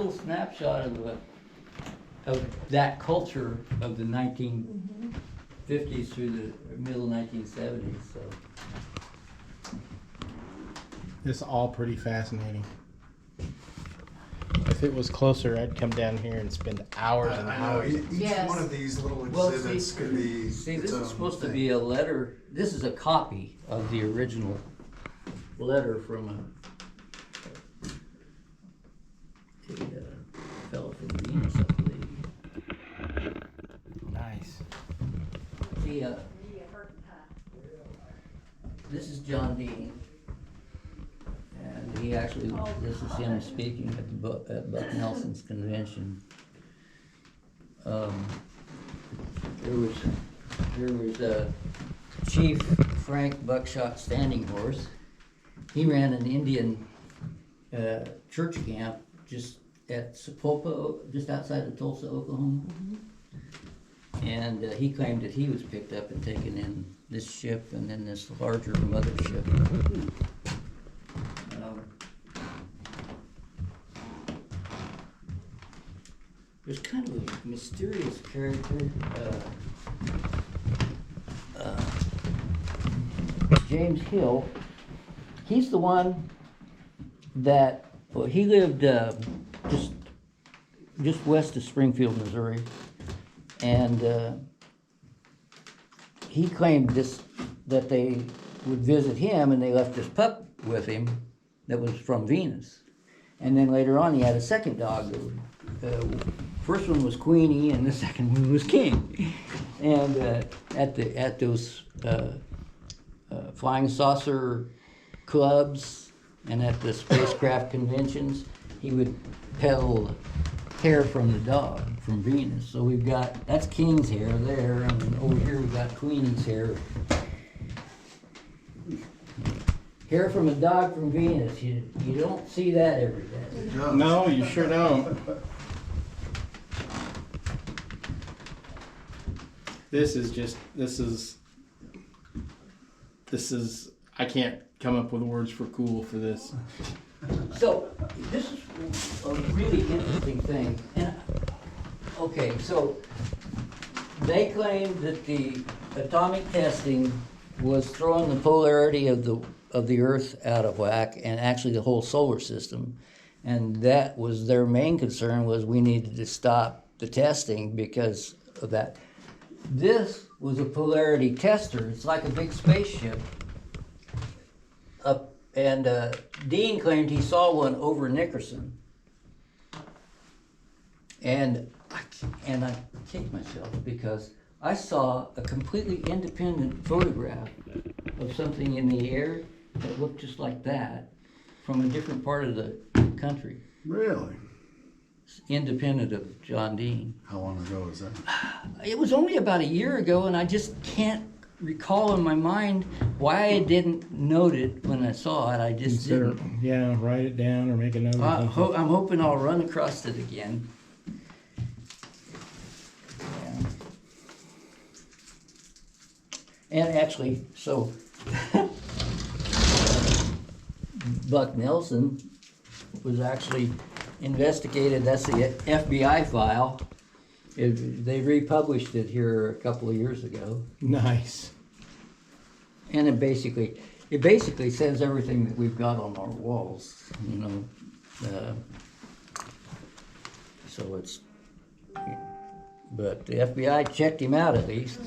little snapshot of that culture of the 1950s through the middle 1970s. So It's all pretty fascinating. If it was closer, I'd come down here and spend hours and I know, hours. each Yes. one of these little Well, exhibits could be see, its this own is supposed to thing. be a letter. This is a copy of the original letter from a fellow from Venus, I believe. Nice. See, this is John Dean, and he actually, this is him speaking at Buck Nelson's convention. There was Chief Frank Buckshot Standing Horse. He ran an Indian church camp just at Sapulpa, just outside of Tulsa, Oklahoma. And he claimed that he was picked up and taken in this ship and then this larger mothership. There's kind of a mysterious character. James Hill, he's the one that, well, he lived just west of Springfield, Missouri, and he claimed that they would visit him, and they left this pup with him that was from Venus, and then later on he had a second dog. First one was Queenie, and the second one was King, and at those flying saucer clubs and at the spacecraft conventions, he would peddle hair from the dog from Venus. So we've got, that's King's hair there, and over here we've got Queenie's hair. Hair from a dog from Venus, you don't see that every day. No, you sure don't. This is, I can't come up with words for cool for this. So, this is a really interesting thing. And, okay, so they claim that the atomic testing was throwing the polarity of the Earth out of whack, and actually the whole solar system. And that was their main concern, was we needed to stop the testing because of that. This was a polarity tester. It's like a big spaceship. And Dean claimed he saw one over Nickerson. And I kicked myself because I saw a completely independent photograph of something in the air that looked just like that from a different part of the country. Really? Independent of John Dean. How long ago was that? It was only about a year ago, and I just can't recall in my mind why I didn't note it when I saw it. I just didn't. Yeah, write it down or make a note. I'm hoping I'll run across it again. Yeah. And actually, so Buck Nelson was actually investigated. That's the FBI file. They republished it here a couple of years ago. Nice. And it basically says everything that we've got on our walls, you know. So it's, but the FBI checked him out at least.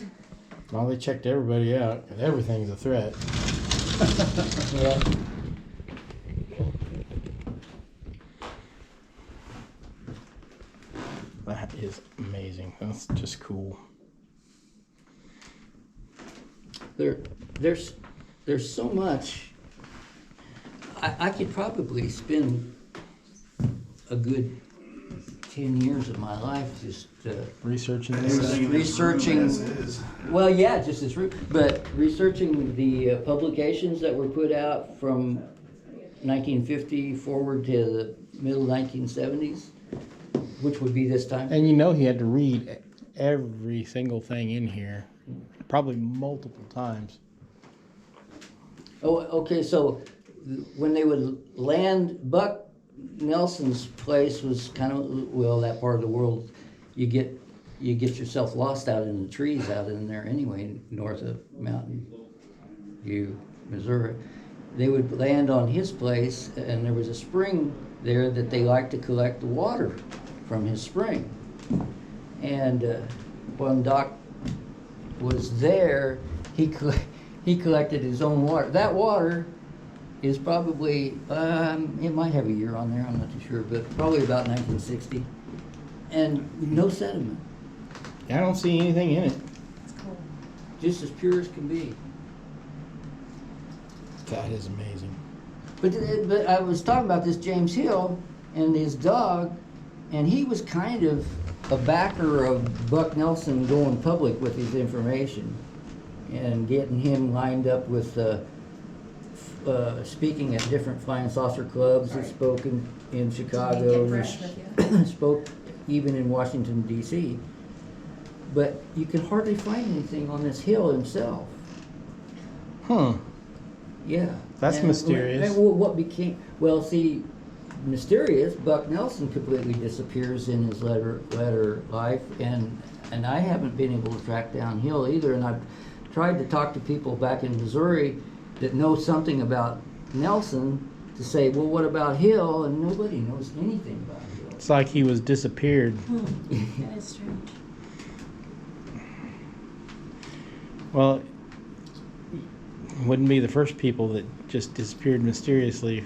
Well, they checked everybody out, 'cause everything's a threat. Yeah. That is amazing. That's just cool. There's so much. I could probably spend a good 10 years of my life just Researching Everything in this room researching. as is. Well, yeah, just this room, but researching the publications that were put out from 1950 forward to the middle 1970s, which would be this time. And you know he had to read every single thing in here, probably multiple times. Oh, okay, so when they would land, Buck Nelson's place was kind of, well, that part of the world, you get yourself lost out in the trees out in there anyway, north of Mountain View, Missouri. They would land on his place, and there was a spring there that they liked to collect the water from his spring. And when Doc was there, he collected his own water. That water is probably, it might have a year on there, I'm not too sure, but probably about 1960. And no sediment, I don't see anything in it. just as pure as can be. That is amazing. But I was talking about this James Hill and his dog, and he was kind of a backer of Buck Nelson going public with his information and getting him lined up with speaking at different flying saucer clubs. He spoke in Chicago, and spoke even in Washington, D.C. But you can hardly find anything on this Hill himself. Huh. Yeah. That's mysterious. And what became, well, see, mysterious, Buck Nelson completely disappears in his letter life, and I haven't been able to track down Hill either, and I've tried to talk to people back in Missouri that know something about Nelson to say, well, what about Hill? And nobody knows anything about Hill. It's like he was disappeared. That is strange. Well, wouldn't be the first people that just disappeared mysteriously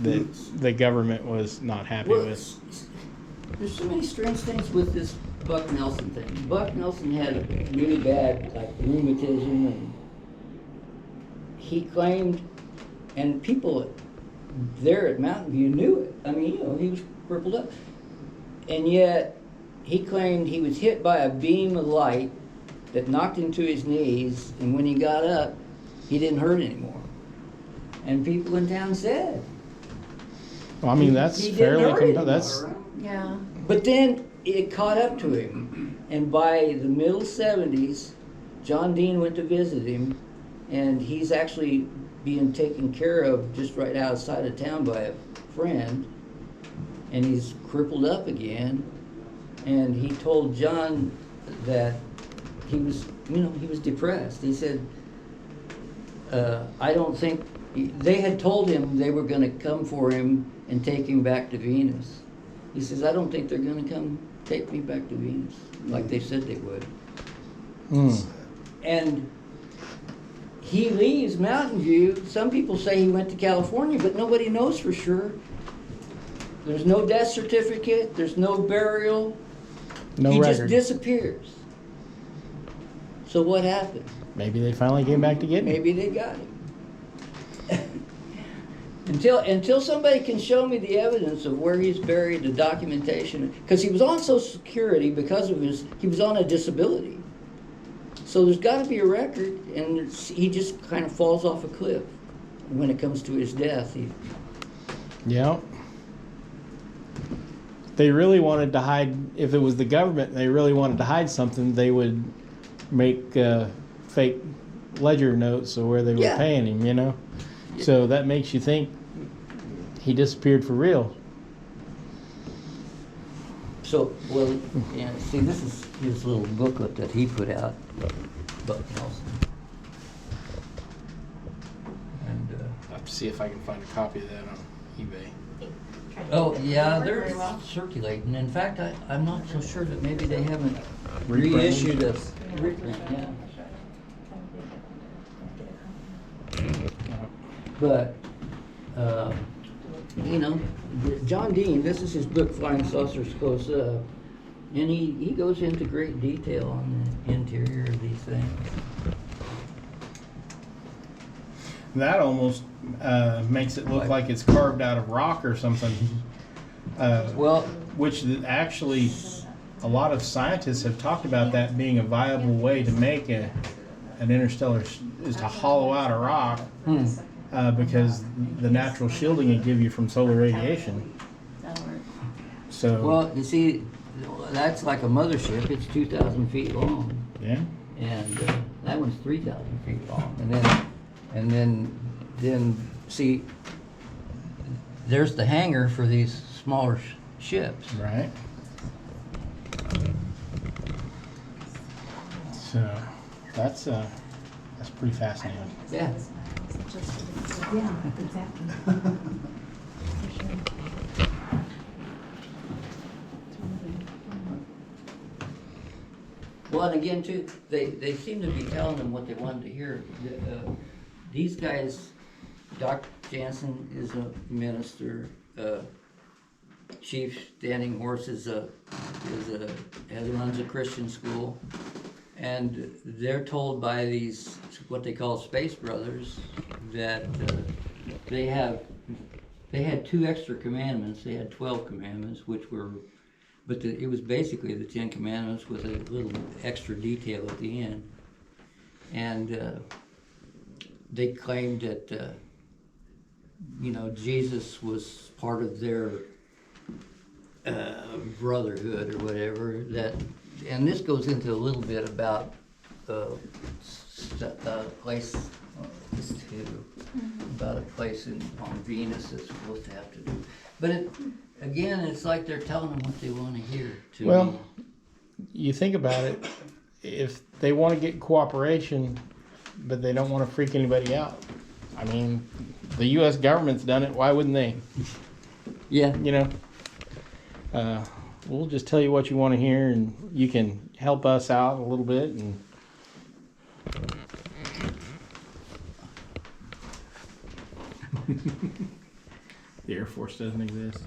that the government was not happy Well, with. there's so many strange things with this Buck Nelson thing. Buck Nelson had really bad, like, rheumatism, and he claimed, and people there at Mountain View knew it. I mean, he was crippled up. And yet, he claimed he was hit by a beam of light that knocked him to his knees, and when he got up, he didn't hurt anymore. And people in town said. Well, I mean, that's he didn't fairly hurt anymore, that's right? Yeah. But then it caught up to him, and by the middle 70s, John Dean went to visit him, and he's actually being taken care of just right outside of town by a friend, and he's crippled up again, and he told John that he was depressed. He said, I don't think, they had told him they were going to come for him and take him back to Venus. He says, I don't think they're going to come take me back to Venus like they said they would. And he leaves Mountain View. Some people say he went to California, but nobody knows for sure. There's no death certificate. There's no burial. no he record. just disappears. So what happened? Maybe they finally came back to get him. Maybe they got him. Until somebody can show me the evidence of where he's buried, the documentation, because he was on Social Security because of he was on a disability. So there's got to be a record, and he just kind of falls off a cliff when it comes to his death. Yeah. They really wanted to hide, if it was the government, they really wanted to hide something, they would make fake ledger notes of where they were paying him, Yeah. So that makes you think he disappeared for real. So, well, yeah, see, this is his little booklet that he put out, Buck Nelson. And, I'll have to see if I can find a copy of that on eBay. oh, yeah, they're Very well. circulating. In fact, I'm not so sure that maybe they haven't Reprinted? reissued a reprint, yeah. But, John Dean, this is his book, Flying Saucers Close Up, and he goes into great detail on the interior of these things. That almost makes it look like it's carved out of rock or something. Well, Which actually, a lot of scientists have talked about that being a viable way to make an interstellar, is to hollow out a rock. Because the natural shielding it give you from solar radiation. That'll work. So well, you see, that's like a mothership. It's 2,000 feet long, yeah, and that one's 3,000 feet long. And then see, there's the hangar for these smaller ships. Right. So that's pretty fascinating. Yeah. Yeah, exactly. For sure. Well, and again, too, they seem to be telling them what they wanted to hear. These guys, Dr. Jansen is a minister, Chief Standing Horse runs a Christian school, and they're told by these, what they call space brothers, that they had 2 extra commandments. They had 12 commandments, which were, but it was basically the 10 commandments with a little extra detail at the end. And they claimed that, Jesus was part of their brotherhood or whatever. And this goes into a little bit about place too, about a place on Venus that's supposed to have to do. But again, it's like they're telling them what they want to hear. Well, you think about it, if they want to get cooperation, but they don't want to freak anybody out. I mean, the U.S. government's done it. Why wouldn't they? Yeah. We'll just tell you what you want to hear, and you can help us out a little bit. And the Air Force doesn't exist.